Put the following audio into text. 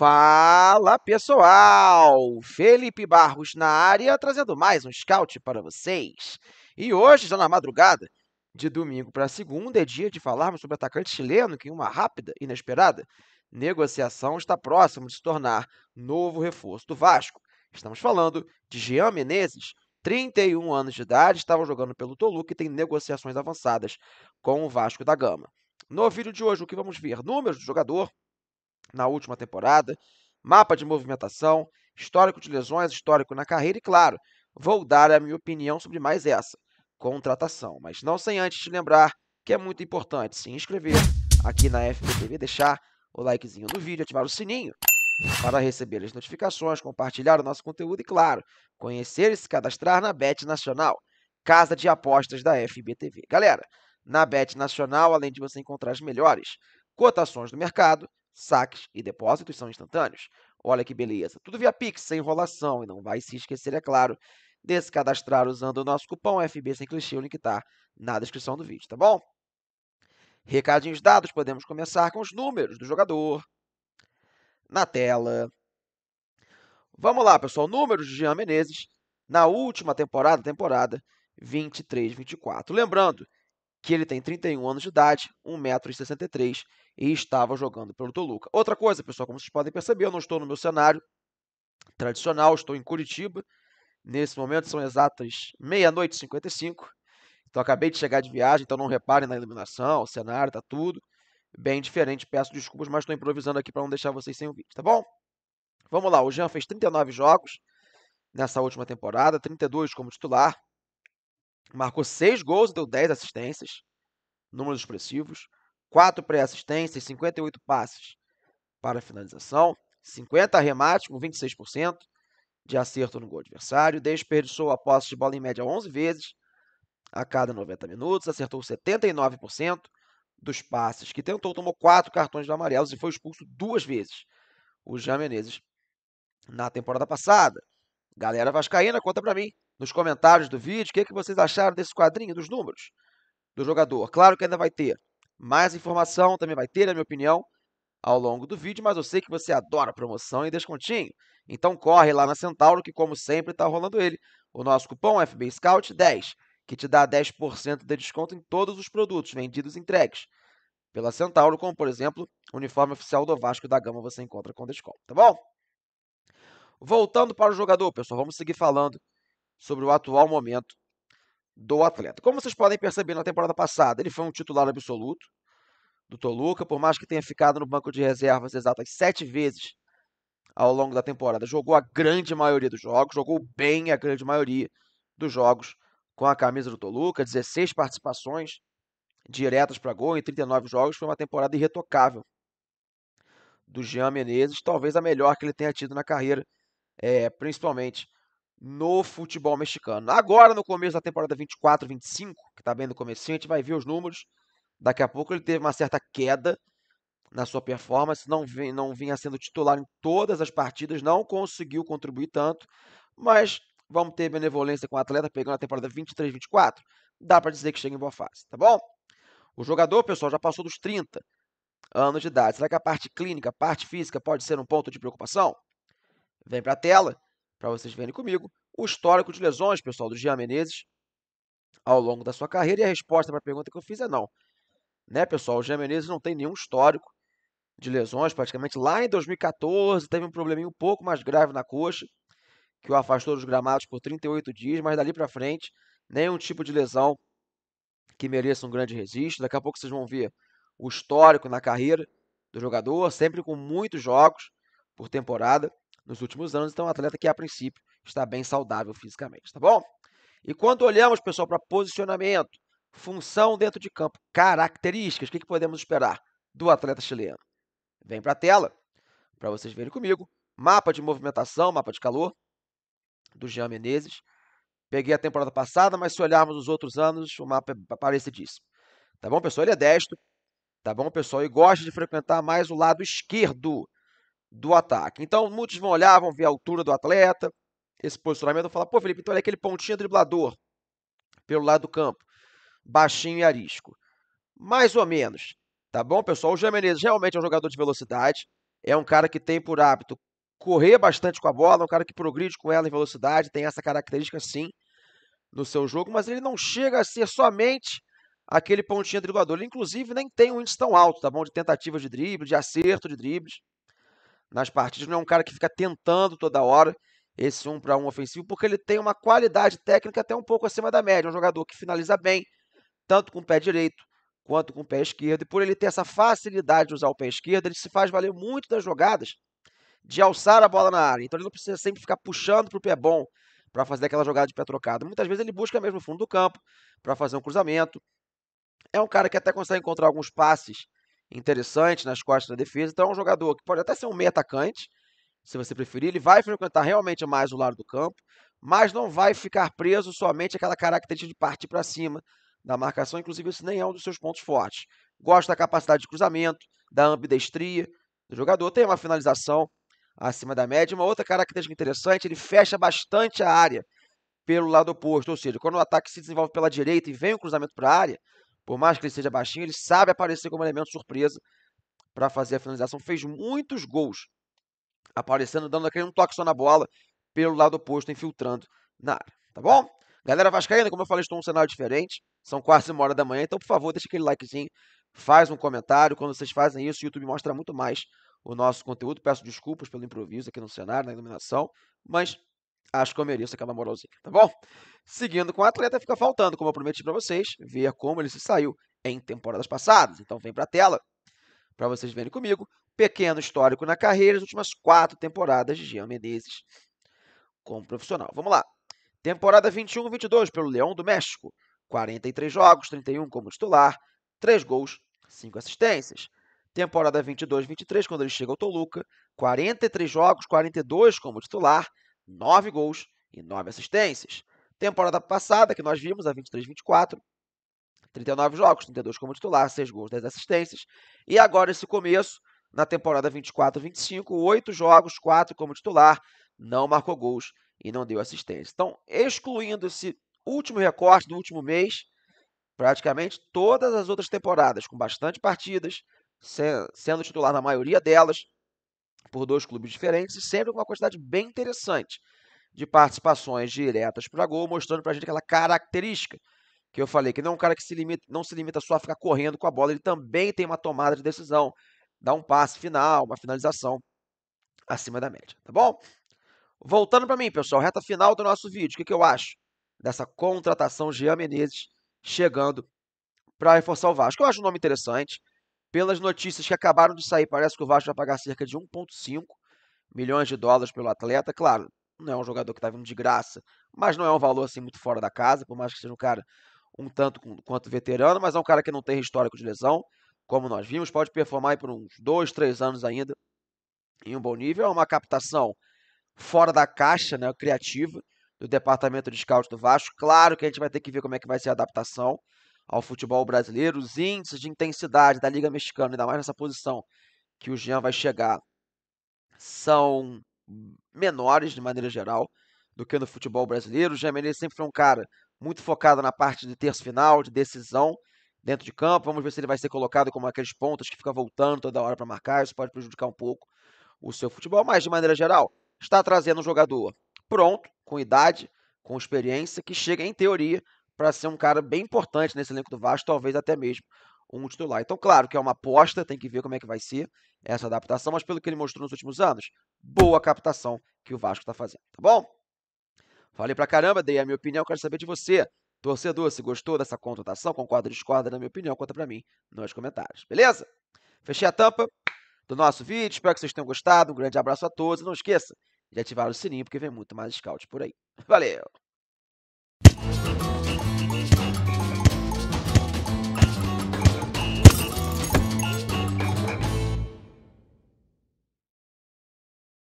Fala pessoal, Felipe Barros na área, trazendo mais um scout para vocês. E hoje, já na madrugada, de domingo para segunda, é dia de falarmos sobre o atacante chileno que, em uma rápida e inesperada negociação, está próximo de se tornar novo reforço do Vasco. Estamos falando de Jean Menezes, 31 anos de idade, estava jogando pelo Toluca e tem negociações avançadas com o Vasco da Gama. No vídeo de hoje, o que vamos ver? Números do jogador na última temporada, mapa de movimentação, histórico de lesões, histórico na carreira e, claro, vou dar a minha opinião sobre mais essa, contratação. Mas não sem antes te lembrar que é muito importante se inscrever aqui na FBTV, deixar o likezinho no vídeo, ativar o sininho para receber as notificações, compartilhar o nosso conteúdo e, claro, conhecer e se cadastrar na Bet Nacional, casa de apostas da FBTV. Galera, na Bet Nacional, além de você encontrar as melhores cotações do mercado, saques e depósitos são instantâneos. Olha que beleza. Tudo via Pix, sem enrolação. E não vai se esquecer, é claro, de se cadastrar usando o nosso cupom FB sem clichê. O link está na descrição do vídeo, tá bom? Recadinhos dados, podemos começar com os números do jogador na tela. Vamos lá, pessoal. Números de Jean Menezes na última temporada 23-24. Lembrando que ele tem 31 anos de idade, 1,63 m e estava jogando pelo Toluca. Outra coisa, pessoal, como vocês podem perceber, eu não estou no meu cenário tradicional, estou em Curitiba. Nesse momento são exatas meia-noite e 55. Então acabei de chegar de viagem, então não reparem na iluminação, o cenário, tá tudo bem diferente. Peço desculpas, mas estou improvisando aqui para não deixar vocês sem o vídeo, tá bom? Vamos lá, o Jean fez 39 jogos nessa última temporada, 32 como titular. Marcou 6 gols e deu 10 assistências, números expressivos. 4 pré-assistências, 58 passes para finalização, 50 arremates com 26% de acerto no gol adversário, desperdiçou a posse de bola em média 11 vezes a cada 90 minutos, acertou 79% dos passes que tentou, tomou 4 cartões amarelos e foi expulso 2 vezes. O Jean Menezes na temporada passada. Galera vascaína, conta pra mim nos comentários do vídeo o que vocês acharam desse quadrinho dos números do jogador. Claro que ainda vai ter mais informação, também vai ter, na minha opinião, ao longo do vídeo, mas eu sei que você adora promoção e descontinho. Então corre lá na Centauro, que como sempre está rolando ele, o nosso cupom FB Scout 10, que te dá 10% de desconto em todos os produtos vendidos e entregues pela Centauro, como por exemplo, o uniforme oficial do Vasco da Gama você encontra com desconto, tá bom? Voltando para o jogador, pessoal, vamos seguir falando sobre o atual momento do atleta. Como vocês podem perceber na temporada passada, ele foi um titular absoluto do Toluca, por mais que tenha ficado no banco de reservas exatas 7 vezes ao longo da temporada. Jogou a grande maioria dos jogos, jogou bem a grande maioria dos jogos com a camisa do Toluca, 16 participações diretas para gol em 39 jogos. Foi uma temporada irretocável do Jean Menezes, talvez a melhor que ele tenha tido na carreira, principalmente no futebol mexicano. Agora, no começo da temporada 24-25, que está bem no comecinho, a gente vai ver os números. Daqui a pouco ele teve uma certa queda na sua performance, não vinha sendo titular em todas as partidas, não conseguiu contribuir tanto, mas vamos ter benevolência com o atleta, pegando a temporada 23-24, dá para dizer que chega em boa fase, tá bom? O jogador, pessoal, já passou dos 30 anos de idade. Será que a parte clínica, a parte física pode ser um ponto de preocupação? Vem para a tela, para vocês verem comigo, o histórico de lesões, pessoal, do Jean Menezes ao longo da sua carreira, e a resposta para a pergunta que eu fiz é não. Né, pessoal? O Jean Menezes não tem nenhum histórico de lesões, praticamente. Lá em 2014, teve um probleminha um pouco mais grave na coxa, que o afastou dos gramados por 38 dias, mas dali para frente, nenhum tipo de lesão que mereça um grande registro. Daqui a pouco vocês vão ver o histórico na carreira do jogador, sempre com muitos jogos por temporada nos últimos anos. Então, é um atleta que, a princípio, está bem saudável fisicamente, tá bom? E quando olhamos, pessoal, para posicionamento, função dentro de campo, características, o que podemos esperar do atleta chileno? Vem para a tela, para vocês verem comigo. Mapa de movimentação, mapa de calor, do Jean Menezes. Peguei a temporada passada, mas se olharmos os outros anos, o mapa é parecidíssimo. Tá bom, pessoal? Ele é destro, tá bom, pessoal? E gosta de frequentar mais o lado esquerdo do ataque. Então, muitos vão olhar, vão ver a altura do atleta, esse posicionamento, vão falar, pô, Felipe, então olha aquele pontinho driblador pelo lado do campo, baixinho e arisco. Mais ou menos, tá bom, pessoal? O Jean Menezes realmente é um jogador de velocidade, É um cara que tem por hábito correr bastante com a bola, é um cara que progride com ela em velocidade, tem essa característica sim no seu jogo, mas ele não chega a ser somente aquele pontinha driblador. Ele, inclusive, nem tem um índice tão alto, tá bom? De tentativas de drible, de acerto de dribles nas partidas. Não é um cara que fica tentando toda hora esse 1-1 ofensivo, porque ele tem uma qualidade técnica até um pouco acima da média. É um jogador que finaliza bem, tanto com o pé direito quanto com o pé esquerdo. E por ele ter essa facilidade de usar o pé esquerdo, ele se faz valer muito das jogadas de alçar a bola na área. Então ele não precisa sempre ficar puxando para o pé bom para fazer aquela jogada de pé trocado. Muitas vezes ele busca mesmo o fundo do campo para fazer um cruzamento. É um cara que até consegue encontrar alguns passes interessantes nas costas da defesa. Então é um jogador que pode até ser um meio atacante, se você preferir. Ele vai frequentar realmente mais o lado do campo, mas não vai ficar preso somente àquela característica de partir para cima da marcação. Inclusive, esse nem é um dos seus pontos fortes. Gosta da capacidade de cruzamento, da ambidestria do jogador. Tem uma finalização acima da média. Uma outra característica interessante, ele fecha bastante a área pelo lado oposto. Ou seja, quando o ataque se desenvolve pela direita e vem o cruzamento para a área, por mais que ele seja baixinho, ele sabe aparecer como elemento surpresa para fazer a finalização. Fez muitos gols aparecendo, dando aquele um toque só na bola pelo lado oposto, infiltrando na área. Tá bom? Galera vascaína, como eu falei, estou num cenário diferente. São quase 1h da manhã, então, por favor, deixa aquele likezinho, faz um comentário. Quando vocês fazem isso, o YouTube mostra muito mais o nosso conteúdo. Peço desculpas pelo improviso aqui no cenário, na iluminação, mas acho que eu mereço aquela moralzinha, tá bom? Seguindo com o atleta, fica faltando, como eu prometi para vocês, ver como ele se saiu em temporadas passadas. Então vem para a tela para vocês verem comigo. Pequeno histórico na carreira, as últimas 4 temporadas de Jean Menezes como profissional. Vamos lá. Temporada 21-22 pelo Leão do México. 43 jogos, 31 como titular, 3 gols, 5 assistências. Temporada 22-23, quando ele chega ao Toluca, 43 jogos, 42 como titular, 9 gols e 9 assistências. Temporada passada, que nós vimos, a 23-24, 39 jogos, 32 como titular, 6 gols, 10 assistências. E agora esse começo, na temporada 24-25, 8 jogos, 4 como titular, não marcou gols e não deu assistência. Então, excluindo esse último recorte do último mês, praticamente todas as outras temporadas, com bastante partidas, sendo titular na maioria delas, por 2 clubes diferentes, e sempre com uma quantidade bem interessante de participações diretas para gol, mostrando para a gente aquela característica que eu falei, que não é um cara que não se limita só a ficar correndo com a bola, ele também tem uma tomada de decisão, dá um passe final, uma finalização acima da média, tá bom? Voltando para mim, pessoal, reta final do nosso vídeo, o que eu acho dessa contratação Jean Menezes chegando para reforçar o Vasco? Eu acho um nome interessante. Pelas notícias que acabaram de sair, parece que o Vasco vai pagar cerca de 1,5 milhões de dólares pelo atleta. Claro, não é um jogador que está vindo de graça, mas não é um valor assim muito fora da casa, por mais que seja um cara um tanto quanto veterano, mas é um cara que não tem histórico de lesão, como nós vimos, pode performar aí por uns 2, 3 anos ainda em um bom nível. É uma captação fora da caixa, né, criativa, do departamento de scout do Vasco. Claro que a gente vai ter que ver como é que vai ser a adaptação ao futebol brasileiro, os índices de intensidade da Liga Mexicana, ainda mais nessa posição que o Jean vai chegar, são menores, de maneira geral, do que no futebol brasileiro. O Jean Menezes sempre foi um cara muito focado na parte de terço final, de decisão dentro de campo. Vamos ver se ele vai ser colocado como aqueles pontas que fica voltando toda hora para marcar. Isso pode prejudicar um pouco o seu futebol, mas de maneira geral, está trazendo um jogador pronto, com idade, com experiência, que chega, em teoria, para ser um cara bem importante nesse elenco do Vasco, talvez até mesmo um titular. Então, claro que é uma aposta, tem que ver como é que vai ser essa adaptação, mas pelo que ele mostrou nos últimos anos, boa captação que o Vasco está fazendo, tá bom? Falei pra caramba, dei a minha opinião, quero saber de você, torcedor, se gostou dessa contratação, concorda ou discorda da minha opinião, conta pra mim nos comentários, beleza? Fechei a tampa do nosso vídeo, espero que vocês tenham gostado, um grande abraço a todos, e não esqueça de ativar o sininho, porque vem muito mais scout por aí. Valeu!